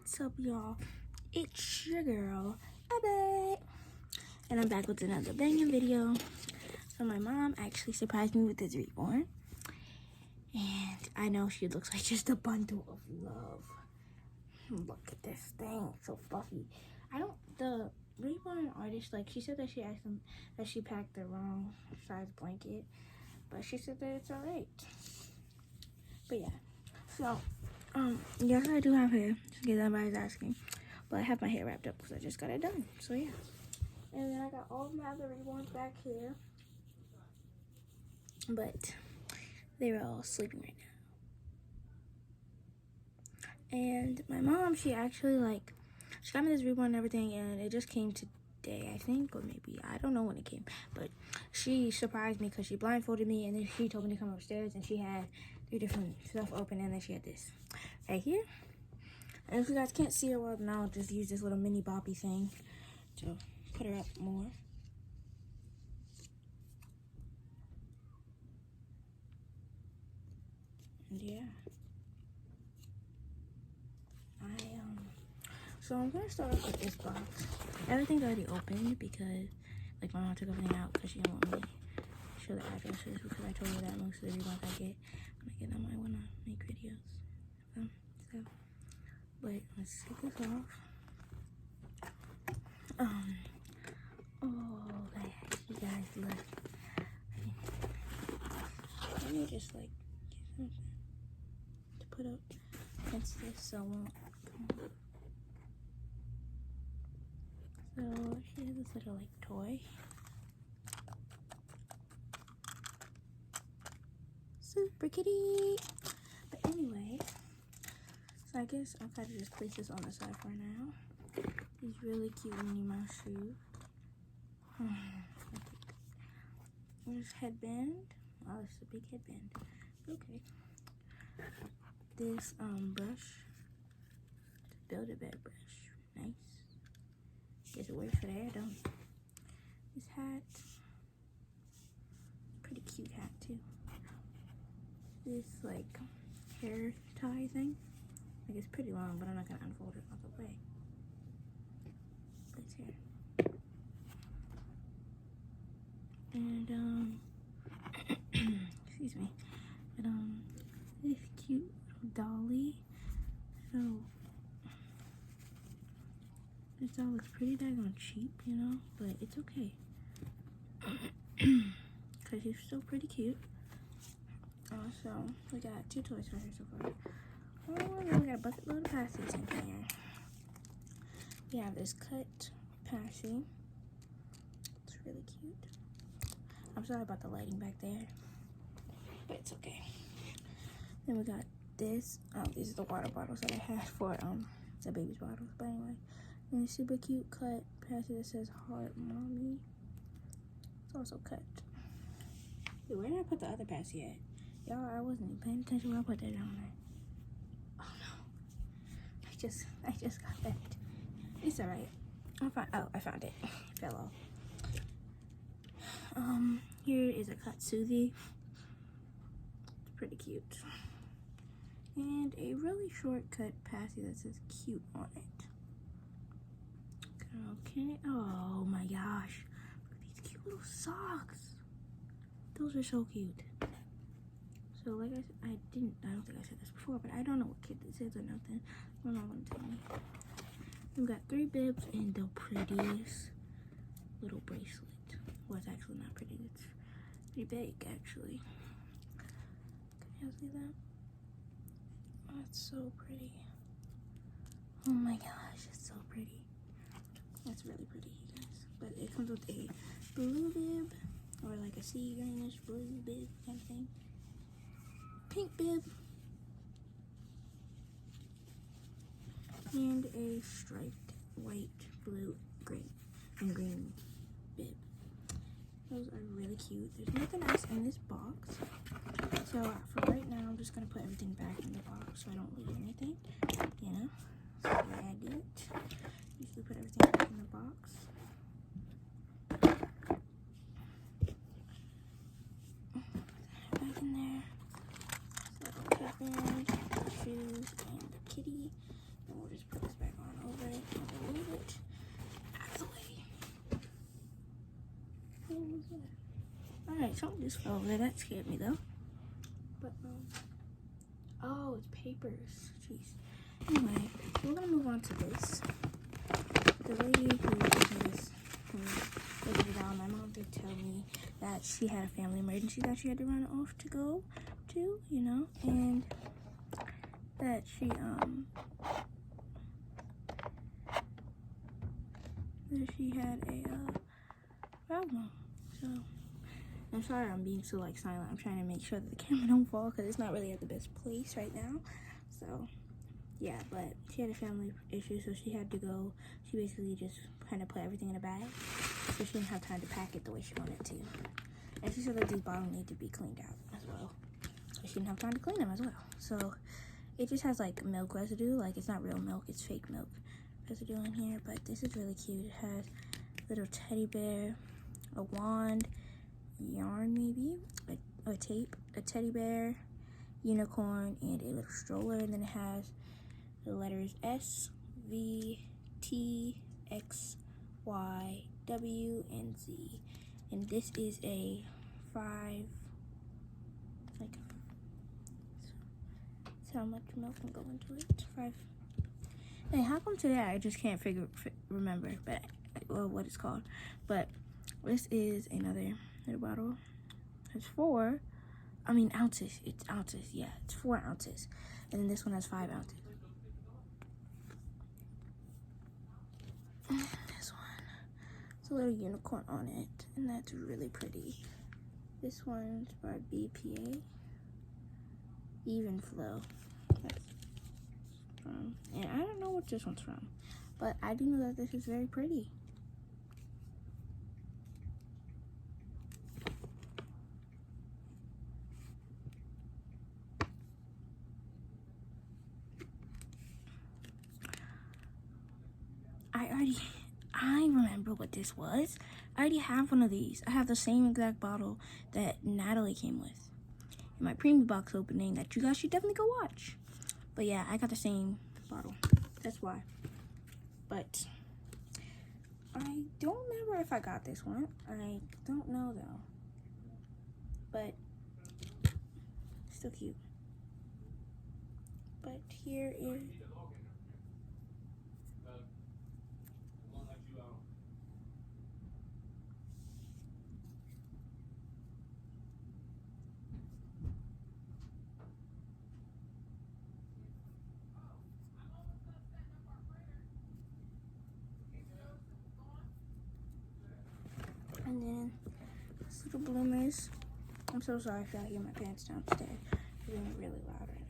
What's up, y'all? It's your girl, Abby, and I'm back with another banging video. So my mom actually surprised me with this reborn, and I know she looks like just a bundle of love. Look at this thing, so fluffy. The reborn artist, like, she said that she asked them that she packed the wrong size blanket, but she said that it's alright. But yeah, so yes, I do have hair, just in case anybody's asking, but I have my hair wrapped up because I just got it done. So yeah, and then I got all of my other reborns back here, but they're all sleeping right now. And my mom, she actually she got me this reborn and everything, and it just came today, I think, or maybe I don't know when it came, but she surprised me because she blindfolded me, and then she told me to come upstairs, and she had 3 different stuff open, and then she had this right here. And if you guys can't see her well, then I'll just use this little mini boppy thing to put her up more. And yeah, so I'm gonna start off with this box. Everything's already opened because my mom took everything out because she didn't want me to show the addresses, because I told her that most of the reborns I get when I get them, I want to make videos. So, but let's take this off. Oh gosh, you guys, look. Let me just get something to put up against this so it won't come off. So she has this little toy. Super kitty. But anyway, so I guess I'll kind of just place this on the side for now. These really cute Minnie Mouse shoes. There's headband. Oh, it's a big headband. Okay. This brush, Build-A-Bear brush. Nice. Guess it works for the hair, don't it? This hat. Pretty cute hat too. This hair tie thing. It's pretty long, but I'm not gonna unfold it all the way. It's here. And excuse me. And this cute little dolly. So this doll looks pretty daggone cheap, you know, but it's okay. Cause she's still pretty cute. So we got 2 toys for her so far. Oh, and then we got a bucket load of passies in here. We have this cut passy. It's really cute. I'm sorry about the lighting back there, but it's okay. Then we got this. These are the water bottles that I had for the baby's bottles. But anyway, and a super cute cut passy that says "Heart Mommy." It's also cut. Wait, where did I put the other passy at? Y'all, I wasn't even paying attention when I put that down there. Oh no. I just got that. It's alright. I found it. It fell off. Here is a Katsuvi. It's pretty cute. And a really shortcut passy that says "cute" on it. Okay. Oh my gosh. Look at these cute little socks. Those are so cute. So like I said, I don't think I said this before, but I don't know what kid this is or nothing. My mom wouldn't tell me. We've got 3 bibs and the prettiest little bracelet. Well, it's actually not pretty. It's pretty big, actually. Can you see that? Oh, it's so pretty. Oh my gosh, it's so pretty. That's really pretty, you guys. But it comes with a blue bib, or a sea greenish blue bib kind of thing. Pink bib. And a striped white, blue, green, and green bib. Those are really cute. There's nothing else in this box. So for right now, I'm just going to put everything back in the box so I don't lose anything. You know? Swag it. Usually put everything back in the box. Back in there. So headband, shoes, and the kitty. And we'll just put this Alright, something just fell over there. That scared me though. But, oh, it's papers. Jeez. Anyway, we're gonna move on to this. The lady who did this figured it out. My mom did tell me that she had a family emergency that she had to run off to go to, you know, and that she had a problem. So I'm sorry I'm being so like silent. I'm trying to make sure that the camera don't fall because it's not really at the best place right now. So yeah, but she had a family issue, so she had to go. She basically just kind of put everything in a bag, so she didn't have time to pack it the way she wanted to. And she said that these bottles need to be cleaned out as well, so she didn't have time to clean them as well. So it just has like milk residue, like it's not real milk, it's fake milk residue in here. But this is really cute. It has a little teddy bear, a wand, yarn maybe, a tape, a teddy bear, unicorn, and a little stroller. And then it has the letters S, V, T, X, Y, W, and Z. And this is a 5, like, that's how much milk can go into it. 5. Hey, how come today I just can't remember, but well, what it's called. But this is another little bottle. It's 4. I mean ounces. It's ounces. Yeah, it's 4 ounces. And then this one has 5 ounces. This one, it's a little unicorn on it, and that's really pretty. This one's by BPA, Even Flow. That's from, and I don't know what this one's from, but I do know that this is very pretty. I remember what this was. I already have one of these. I have the same exact bottle that Natalie came with in my premium box opening that you guys should definitely go watch. But yeah, I got the same bottle. That's why. But I don't remember if I got this one. I don't know though. But still cute. But here is and then this little bloomers. I'm so sorry if y'all hear my pants downstairs. They're being really loud right